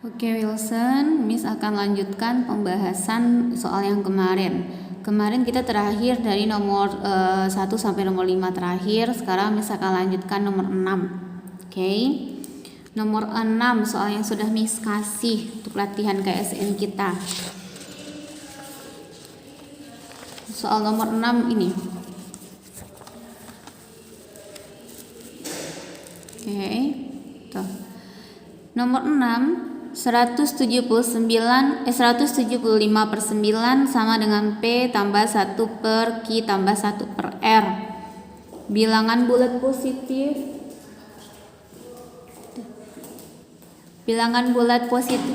Oke Wilson, Miss akan lanjutkan pembahasan soal yang kemarin. Kemarin kita terakhir dari nomor 1 sampai nomor 5 terakhir. Sekarang Miss akan lanjutkan nomor 6. Oke. Nomor 6 soal yang sudah Miss kasih untuk latihan KSN kita. Soal nomor 6 ini. Oke. Tuh. Nomor 6 175/9 sama dengan P tambah 1 per Q tambah 1 per R. Bilangan bulat positif. Bilangan bulat positif.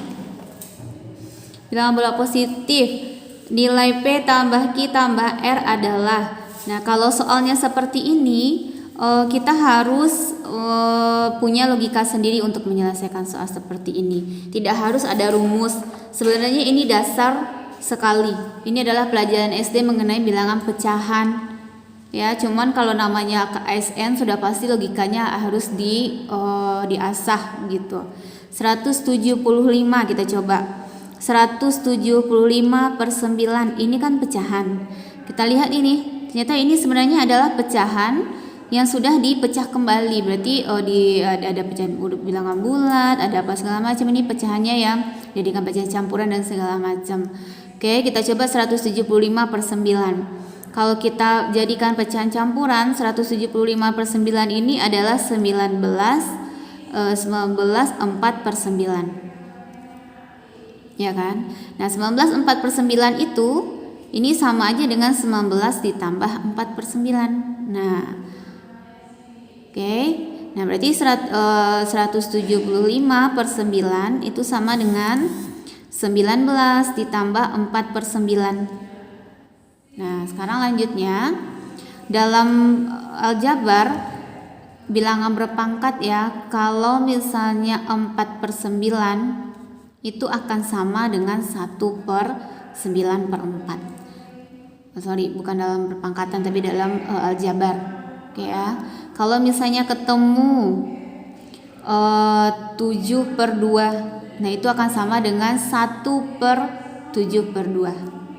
Nilai P tambah Q tambah R adalah. Nah, kalau soalnya seperti ini, kita harus punya logika sendiri untuk menyelesaikan soal seperti ini. Tidak harus ada rumus. Sebenarnya ini dasar sekali. Ini adalah pelajaran SD mengenai bilangan pecahan. Ya, cuman kalau namanya KSN sudah pasti logikanya harus diasah gitu. 175 kita coba. 175/9 ini kan pecahan. Kita lihat ini. Ternyata ini sebenarnya adalah pecahan yang sudah dipecah kembali. Berarti ada pecahan bilangan bulat, ada apa segala macam. Ini pecahannya yang jadikan pecahan campuran dan segala macam. Oke, kita coba 175/9. Kalau kita jadikan pecahan campuran, 175/9 ini adalah 19/4/9. Ya kan? Nah, 19/4/9 itu ini sama aja dengan 19 ditambah 4/9. Nah, oke, nah berarti 175/9 itu sama dengan 19 ditambah 4/9. Nah, sekarang lanjutnya dalam aljabar bilangan berpangkat ya, kalau misalnya 4/9 itu akan sama dengan 1/9/4. Sorry, bukan dalam perpangkatan tapi dalam aljabar. Oke ya. Kalau misalnya ketemu 7/2, nah itu akan sama dengan 1/7/2.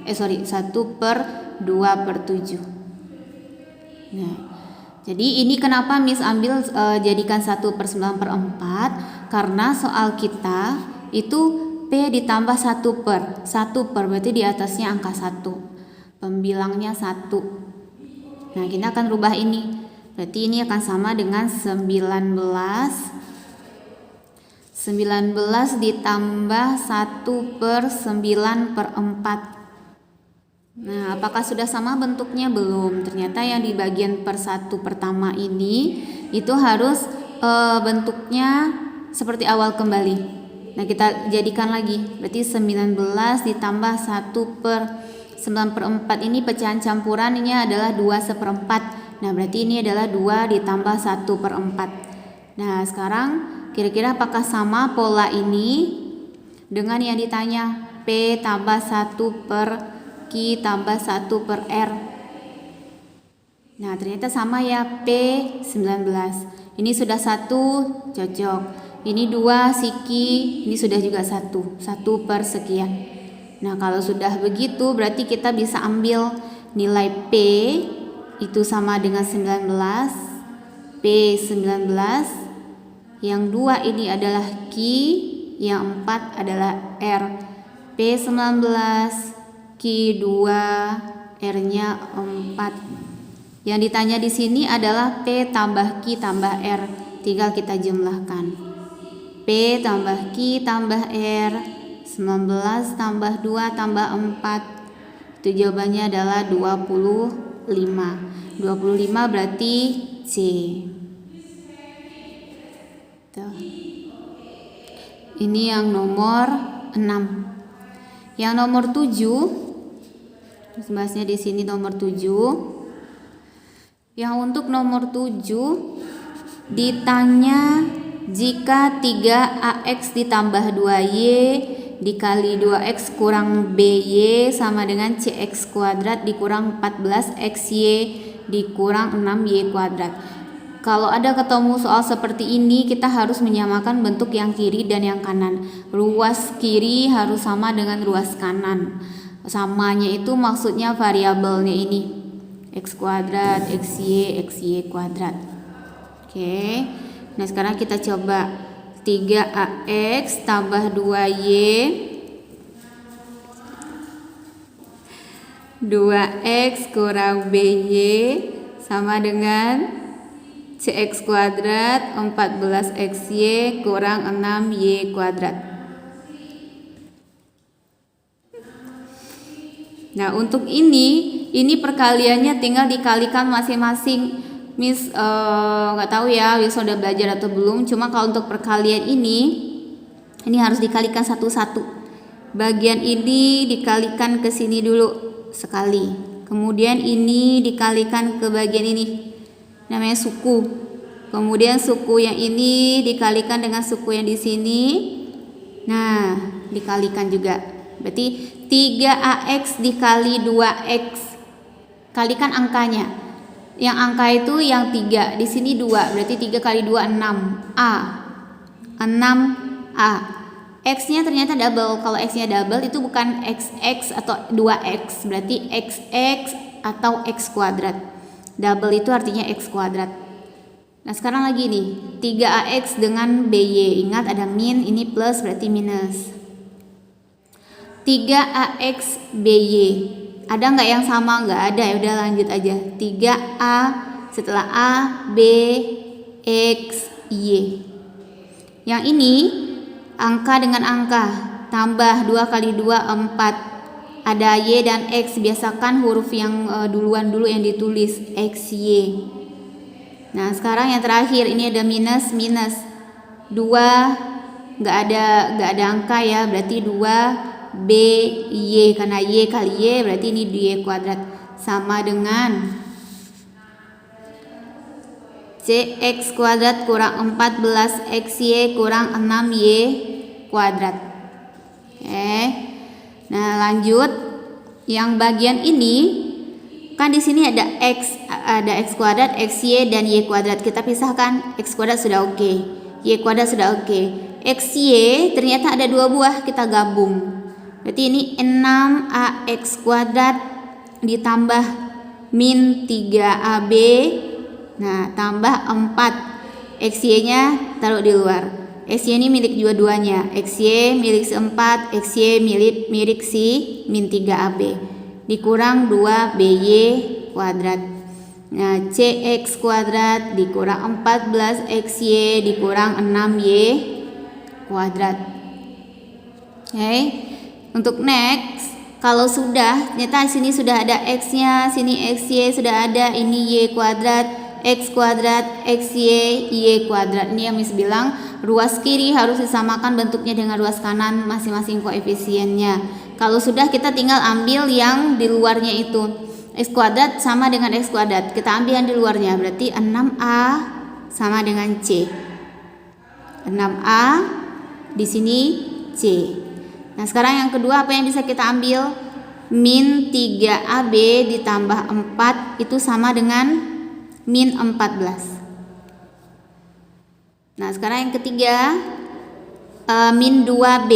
1/2/7. Nah, jadi ini kenapa Miss ambil jadikan 1/9/4, karena soal kita itu P ditambah 1 per berarti di atasnya angka 1, pembilangnya 1. Nah, kita akan rubah ini. Berarti ini akan sama dengan 19 ditambah 1/9/4. Nah, apakah sudah sama bentuknya? Belum. Ternyata yang di bagian per 1 pertama ini itu harus bentuknya seperti awal kembali. Nah, kita jadikan lagi. Berarti 19 ditambah 1/9/4 ini pecahan campurannya adalah 2/4. Nah, berarti ini adalah 2 ditambah 1/4. Nah, sekarang kira-kira apakah sama pola ini dengan yang ditanya P tambah 1 per Q tambah 1 per R? Nah, ternyata sama ya, P 19. Ini sudah 1, cocok. Ini 2 si Q, ini sudah juga 1 per sekian. Nah, kalau sudah begitu berarti kita bisa ambil nilai P itu sama dengan 19, P19, yang 2 ini adalah Q, yang 4 adalah R. P19, Q2, R-nya 4. Yang ditanya di sini adalah P tambah Q tambah R. Tinggal kita jumlahkan. P tambah Q tambah R, 19 tambah 2 tambah 4. Itu jawabannya adalah 25. 25 berarti C. Tuh. Ini yang nomor 6. Yang nomor 7, bahasnya di sini nomor 7. Yang untuk nomor 7 ditanya jika 3AX ditambah 2Y dikali 2X kurang BY sama dengan CX kuadrat dikurang 14XY dikurang 6Y kuadrat. kalau ada ketemu soal seperti ini, kita harus menyamakan bentuk yang kiri dan yang kanan. Ruas kiri harus sama dengan ruas kanan. Samanya itu maksudnya variabelnya ini. X kuadrat, XY kuadrat. Oke. Nah, sekarang kita coba 3AX tambah 2Y 2X kurang BY sama dengan CX kuadrat 14XY kurang 6Y kuadrat. Nah, untuk ini perkaliannya tinggal dikalikan masing-masing. Miss nggak tahu ya Miss udah belajar atau belum, cuma kalau untuk perkalian ini harus dikalikan satu-satu. Bagian ini dikalikan ke sini dulu sekali, kemudian ini dikalikan ke bagian ini, namanya suku. Kemudian suku yang ini dikalikan dengan suku yang di sini. Nah, dikalikan juga. Berarti 3AX dikali 2X. Kalikan angkanya. Yang angka itu yang 3, di sini 2. Berarti 3 kali 2 6A. 6A. X-nya ternyata double. Kalau X-nya double itu bukan XX atau 2X, berarti XX atau X kuadrat. Double itu artinya X kuadrat. Nah, sekarang lagi nih 3AX dengan BY. Ingat ada min, ini plus berarti minus. 3AX BY. Ada nggak yang sama? Nggak ada, ya udah lanjut aja. 3A setelah A, B, X, Y. Yang ini angka dengan angka, tambah 2 kali 2 4. Ada Y dan X, biasakan huruf yang duluan dulu yang ditulis, XY. Nah, sekarang yang terakhir ini ada minus 2, nggak ada angka ya, berarti 2 B Y, karena Y kali Y berarti ini Y kuadrat sama dengan CX kuadrat kurang 14 XY kurang 6Y kuadrat. Oke. Nah, lanjut yang bagian ini kan di sini ada X kuadrat, XY dan Y kuadrat. Kita pisahkan. X kuadrat sudah oke, Y kuadrat sudah oke. XY ternyata ada 2 buah, kita gabung. Berarti ini 6AX kuadrat ditambah min 3AB. Nah, tambah 4. XY-nya taruh di luar. XY ini milik dua-duanya. XY milik si 4, XY milik si min 3AB. Dikurang 2BY kuadrat. Nah, CX kuadrat dikurang 14 XY dikurang 6Y kuadrat. Oke. Untuk next, kalau sudah ternyata sini sudah ada X-nya, sini XY sudah ada, ini Y kuadrat, X kuadrat, XY, Y kuadrat. Ini yang Miss bilang ruas kiri harus disamakan bentuknya dengan ruas kanan masing-masing koefisiennya. Kalau sudah, kita tinggal ambil yang di luarnya itu. X kuadrat sama dengan X kuadrat. Kita ambil yang di luarnya, berarti 6A sama dengan C. 6A di sini C. Nah, sekarang yang kedua apa yang bisa kita ambil? Min 3AB ditambah 4 itu sama dengan min 14. Nah, sekarang yang ketiga min 2B.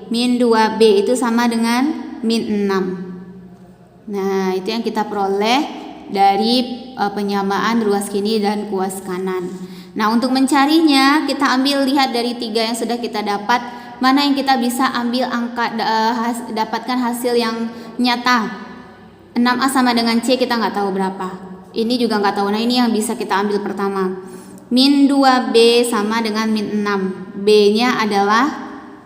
Min 2B itu sama dengan min 6. Nah, itu yang kita peroleh dari penyamaan ruas kiri dan ruas kanan. Nah, untuk mencarinya kita ambil, lihat dari 3 yang sudah kita dapat, mana yang kita bisa ambil angka, dapatkan hasil yang nyata. 6A sama dengan C kita nggak tahu berapa. Ini juga nggak tahu. Nah, ini yang bisa kita ambil pertama. Min 2B sama dengan min 6. B-nya adalah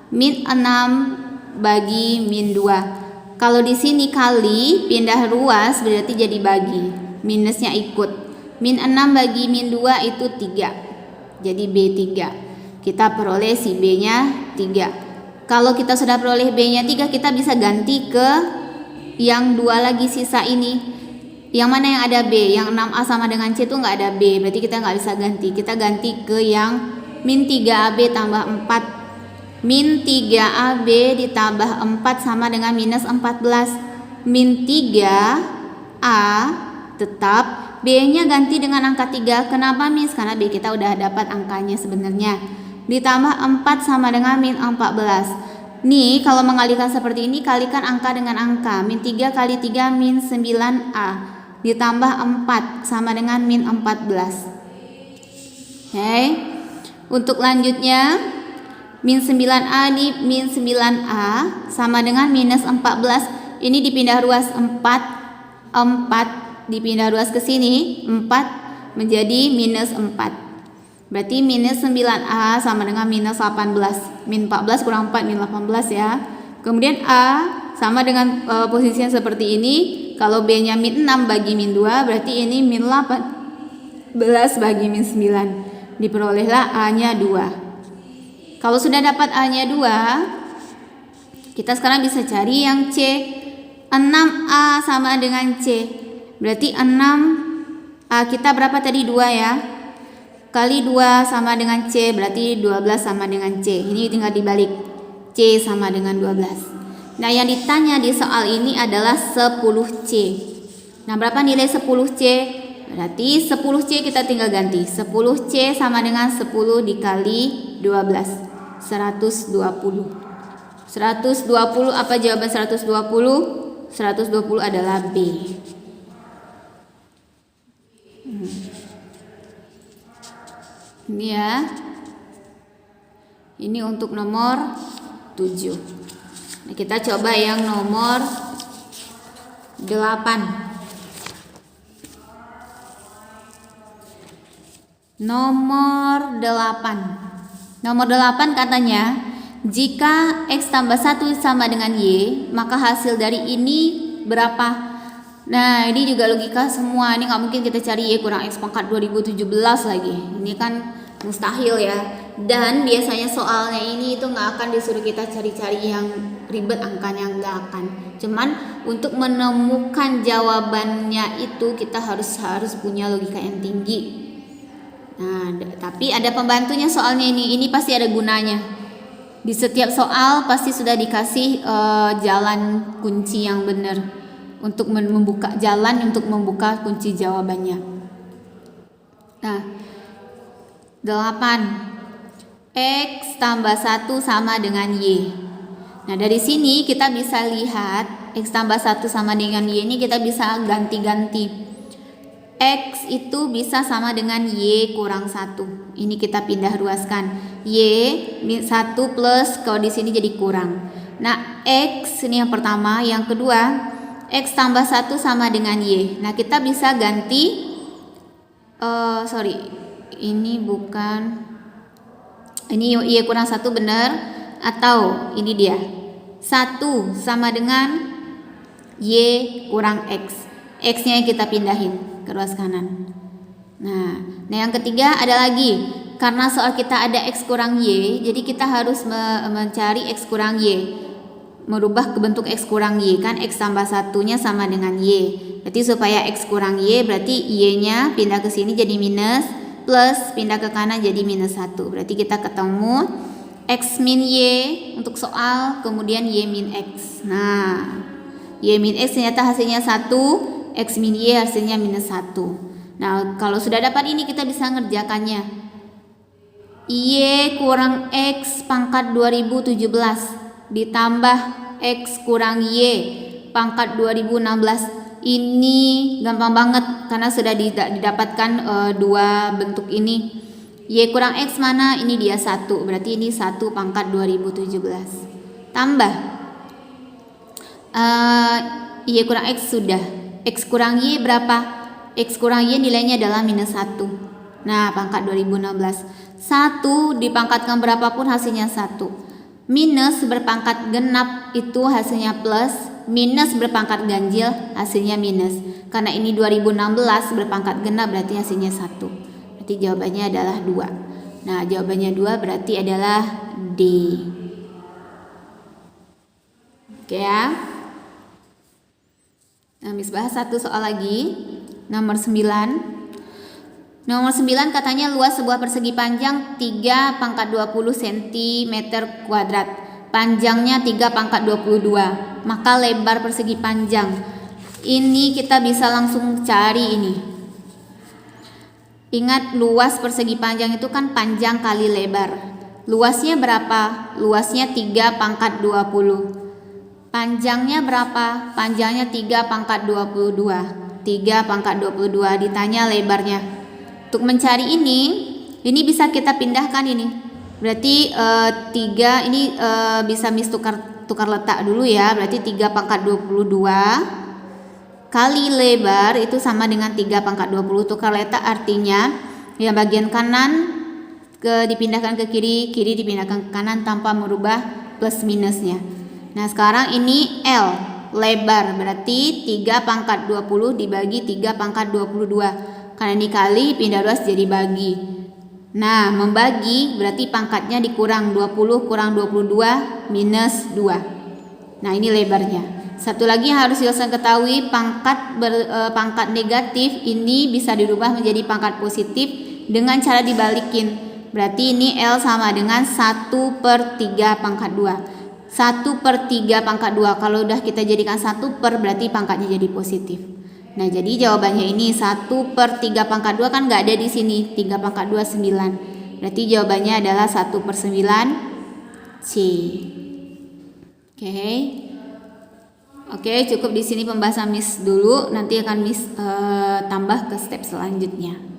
min 6 bagi min 2. Kalau di sini kali pindah ruas berarti jadi bagi. Minusnya ikut. Min 6 bagi min 2 itu 3. Jadi B3. Kita peroleh si B-nya 3. Kalau kita sudah peroleh B-nya 3, kita bisa ganti ke yang 2 lagi sisa ini. Yang mana yang ada B? Yang 6A sama dengan C itu nggak ada B, berarti kita nggak bisa ganti. Kita ganti ke yang min 3AB tambah 4. Min 3AB ditambah 4 sama dengan minus 14. Min 3A tetap B-nya ganti dengan angka 3. Kenapa Miss? Karena B kita udah dapat angkanya sebenarnya. Ditambah 4 sama dengan min 14. Nih kalau mengalihkan seperti ini, kalikan angka dengan angka. Min 3 kali 3 min 9A. Ditambah 4 sama dengan min 14. Oke. Untuk lanjutnya, min 9A di min 9A sama dengan minus 14. Ini dipindah ruas 4 dipindah ruas ke sini, 4 menjadi minus 4. Berarti minus 9A sama dengan minus 18. Min 14 kurang 4, min 18 ya. Kemudian A sama dengan posisi yang seperti ini. Kalau B-nya min 6 bagi min 2, berarti ini min 18 bagi min 9. Diperolehlah A-nya 2. Kalau sudah dapat A-nya 2, kita sekarang bisa cari yang C. 6A sama dengan C. Berarti 6A kita berapa tadi? 2 ya. Kali 2 sama dengan C, berarti 12 sama dengan C. Ini tinggal dibalik. C sama dengan 12. Nah, yang ditanya di soal ini adalah 10C. Nah, berapa nilai 10C? Berarti 10C kita tinggal ganti. 10C sama dengan 10 dikali 12. 120. 120 apa jawaban 120? 120 adalah B. Ini ya. Ini untuk nomor 7. Nah, kita coba yang nomor 8. Nomor 8. Nomor 8 katanya, jika X tambah 1 sama dengan Y, maka hasil dari ini berapa? Nah, ini juga logika semua. Ini nggak mungkin kita cari Y kurang X pangkat 2017 lagi. Ini kan mustahil ya. Dan biasanya soalnya ini itu nggak akan disuruh kita cari-cari yang ribet angkanya, nggak akan. Cuman untuk menemukan jawabannya itu kita harus punya logika yang tinggi. Nah, tapi ada pembantunya soalnya ini. Ini pasti ada gunanya. Di setiap soal pasti sudah dikasih jalan kunci yang benar. Untuk membuka jalan untuk membuka kunci jawabannya. Nah, 8. X tambah 1 sama dengan Y. Nah, dari sini kita bisa lihat X tambah 1 sama dengan Y ini kita bisa ganti-ganti. X itu bisa sama dengan Y kurang 1. Ini kita pindah ruaskan. Y 1 plus, kalau di sini jadi kurang. Nah, X ini yang pertama, yang kedua X tambah 1 sama dengan Y. Nah, kita bisa ganti ini bukan, ini Y kurang 1 benar, atau ini dia 1 sama dengan Y kurang X. X nya kita pindahin ke ruas kanan. Nah yang ketiga ada lagi, karena soal kita ada X kurang Y, jadi kita harus mencari X kurang Y, merubah ke bentuk X kurang Y, kan X tambah 1-nya sama dengan Y. Berarti supaya X kurang Y, berarti Y-nya pindah ke sini jadi minus, plus pindah ke kanan jadi minus 1. Berarti kita ketemu X min Y untuk soal, kemudian Y min X. Nah, Y min X ternyata hasilnya 1, X min Y hasilnya minus 1. Nah, kalau sudah dapat ini kita bisa ngerjakannya. Y kurang X pangkat 2017 ditambah X kurang Y pangkat 2016. Ini gampang banget karena sudah didapatkan dua bentuk ini. Y kurang X mana? Ini dia 1. Berarti ini 1 pangkat 2017. Tambah Y kurang X sudah. X kurang Y berapa? X kurang Y nilainya adalah minus 1. Nah, pangkat 2016. 1 dipangkatkan berapapun hasilnya 1. Minus berpangkat genap itu hasilnya plus, minus berpangkat ganjil hasilnya minus. Karena ini 2016 berpangkat genap berarti hasilnya 1. Berarti jawabannya adalah 2. Nah, jawabannya 2 berarti adalah D. Oke ya. Nah, Miss bahas satu soal lagi. Nomor 9. Nomor 9 katanya luas sebuah persegi panjang 3 pangkat 20 cm kuadrat. Panjangnya 3 pangkat 22. Maka lebar persegi panjang. Ini kita bisa langsung cari ini. Ingat luas persegi panjang itu kan panjang kali lebar. Luasnya berapa? Luasnya 3 pangkat 20. Panjangnya berapa? Panjangnya 3 pangkat 22. 3 pangkat 22. Ditanya lebarnya. Untuk mencari ini bisa kita pindahkan ini. Berarti 3 ini bisa Miss tukar letak dulu ya. Berarti 3 pangkat 22 kali lebar itu sama dengan 3 pangkat 20. Tukar letak artinya yang bagian kanan dipindahkan ke kiri, kiri dipindahkan ke kanan tanpa merubah plus minusnya. Nah sekarang ini L lebar, berarti 3 pangkat 20 dibagi 3 pangkat 22. Karena ini kali, pindah luas jadi bagi. Nah membagi berarti pangkatnya dikurang, 20 kurang 22 minus 2. Nah ini lebarnya. Satu lagi yang harus Yosan ketahui, pangkat negatif ini bisa dirubah menjadi pangkat positif dengan cara dibalikin. Berarti ini L sama dengan 1/3 pangkat 2. 1/3 pangkat 2. Kalau udah kita jadikan 1 per berarti pangkatnya jadi positif. Nah jadi jawabannya ini 1/3 pangkat 2 kan nggak ada di sini. 3 pangkat 2 9. Berarti jawabannya adalah 1/9 C. Oke, cukup di sini pembahasan Miss dulu. Nanti akan Miss tambah ke step selanjutnya.